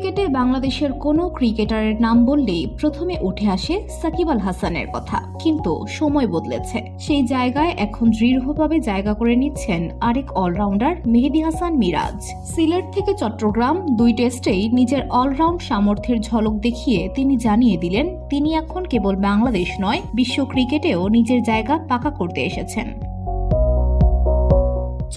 ক্রিকেটে বাংলাদেশের কোনো ক্রিকেটারের নাম বললেই প্রথমে উঠে আসে সাকিব আল হাসানের কথা, কিন্তু সময় বদলেছে। সেই জায়গায় এখন দৃঢ়ভাবে জায়গা করে নিচ্ছেন আরেক অলরাউন্ডার মেহেদী হাসান মিরাজ। সিলেট থেকে চট্টগ্রাম 2 টেস্টেই নিজের অলরাউন্ড সামর্থ্যের ঝলক দেখিয়ে তিনি জানিয়ে দিলেন তিনি এখন কেবল বাংলাদেশ নয়, বিশ্ব ক্রিকেটেও নিজের জায়গা পাকা করতে এসেছেন।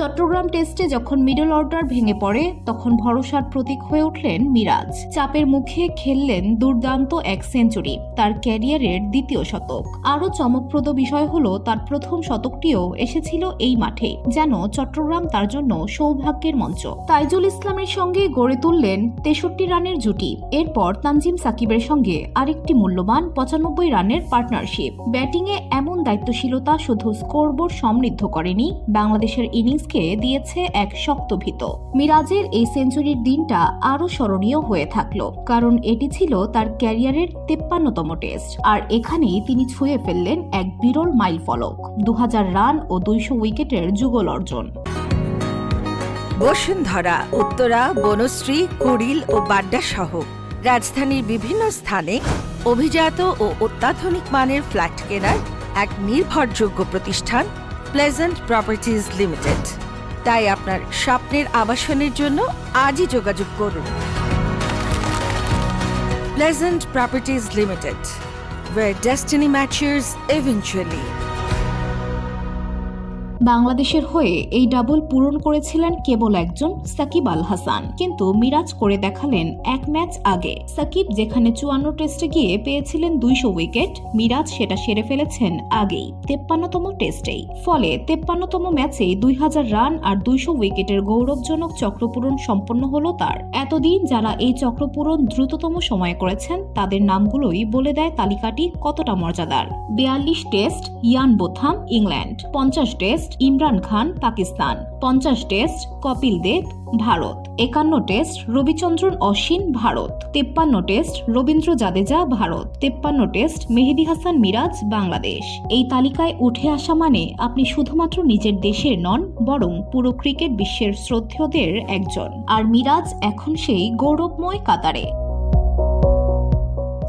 চট্টগ্রাম টেস্টে যখন মিডল অর্ডার ভেঙে পড়ে তখন ভরসার প্রতীক হয়ে উঠলেন মিরাজ। চাপের মুখে খেললেন দুর্দান্ত এক সেঞ্চুরি, তার ক্যারিয়ারের দ্বিতীয় শতক। আরও চমকপ্রদ বিষয় হলো তার প্রথম শতকটিও এসেছিল এই মাঠে, যেন চট্টগ্রাম তার জন্য সৌভাগ্যের মঞ্চ। তাইজুল ইসলামের সঙ্গে গড়ে তুললেন 63 রানের জুটি। এরপর তানজিম সাকিবের সঙ্গে আরেকটি মূল্যবান 95 রানের পার্টনারশিপ। ব্যাটিংয়ে এমন দায়িত্বশীলতা শুধু স্কোরবোর্ড সমৃদ্ধ করেনি, বাংলাদেশের ইনিংস দিয়েছে এক শক্ত ভিত। মিরাজের এই সেঞ্চুরির দিনটা আরো স্মরণীয় হয়ে থাকলো, কারণ এটি ছিল তার ক্যারিয়ারের 53তম টেস্ট, আর এখানেই তিনি ছুঁয়ে ফেললেন এক বিরল মাইল ফলক, 2000 রান ও 200 উইকেটের যুগল অর্জন। বসুন্ধরা, উত্তরা, বনশ্রী, কুড়িল ও বাড্ডা সহ রাজধানীর বিভিন্ন স্থানে অভিজাত ও অত্যাধুনিক মানের ফ্ল্যাট কেনার এক নির্ভরযোগ্য প্রতিষ্ঠান প্লেজেন্ট প্রপার্টিজ লিমিটেড। তাই আপনার স্বপ্নের আবাসনের জন্য আজই যোগাযোগ করুন। Pleasant properties limited, where destiny matches eventually। বাংলাদেশের হয়ে এই ডাবল পূরণ করেছিলেন কেবল একজন সাকিব আল হাসান, কিন্তু মিরাজ করে দেখালেন এক ম্যাচ আগে। সাকিব যেখানে 54 টেস্টে গিয়ে পেয়েছিলেন 200 উইকেট, মিরাজ সেটা সেরে ফেলেছেন আগেই 53তম টেস্টেই। ফলে 53তম ম্যাচেই 2000 রান আর 200 উইকেটের গৌরবজনক চক্রপূরণ সম্পন্ন হলো তার। এতদিন যারা এই চক্রপূরণ দ্রুততম সময়ে করেছেন তাদের নামগুলোই বলে দেয় তালিকাটি কতটা মর্যাদার। 42 test Ian Botham England, 50 test Imran Khan Pakistan, 50 test Kapil Dev Bharat, 51 test Ravichandran Ashwin Bharat, 53 test Ravindra Jadeja Bharat, 53 test Mehedi Hasan Miraz Bangladesh. এই তালিকায় উঠে আসা মানে আপনি শুধুমাত্র নিজের দেশের নন, বরং পুরো ক্রিকেট বিশ্বের শ্রদ্ধেয়দের একজন। আর মিরাজ এখন সেই গৌরবময় কাতারে।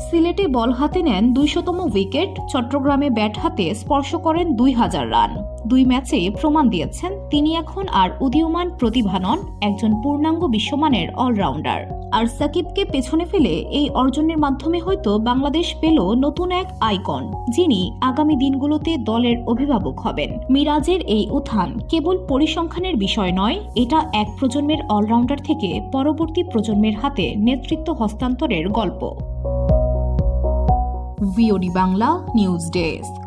সিলেটে বল হাতে নেন 200তম উইকেট, চট্টগ্রামে ব্যাট হাতে স্পর্শ করেন 2000 রান। 2 ম্যাচে প্রমাণ দিয়েছেন তিনি এখন আর উদীয়মান প্রতিভা নন, একজন পূর্ণাঙ্গ বিশ্বমানের অলরাউন্ডার। আর সাকিবকে পেছনে ফেলে এই অর্জনের মাধ্যমে হয়তো বাংলাদেশ পেল নতুন এক আইকন, যিনি আগামী দিনগুলোতে দলের অভিভাবক হবেন। মিরাজের এই উত্থান কেবল পরিসংখ্যানের বিষয় নয়, এটা এক প্রজন্মের অলরাউন্ডার থেকে পরবর্তী প্রজন্মের হাতে নেতৃত্ব হস্তান্তরের গল্প। VOD Bangla news desk.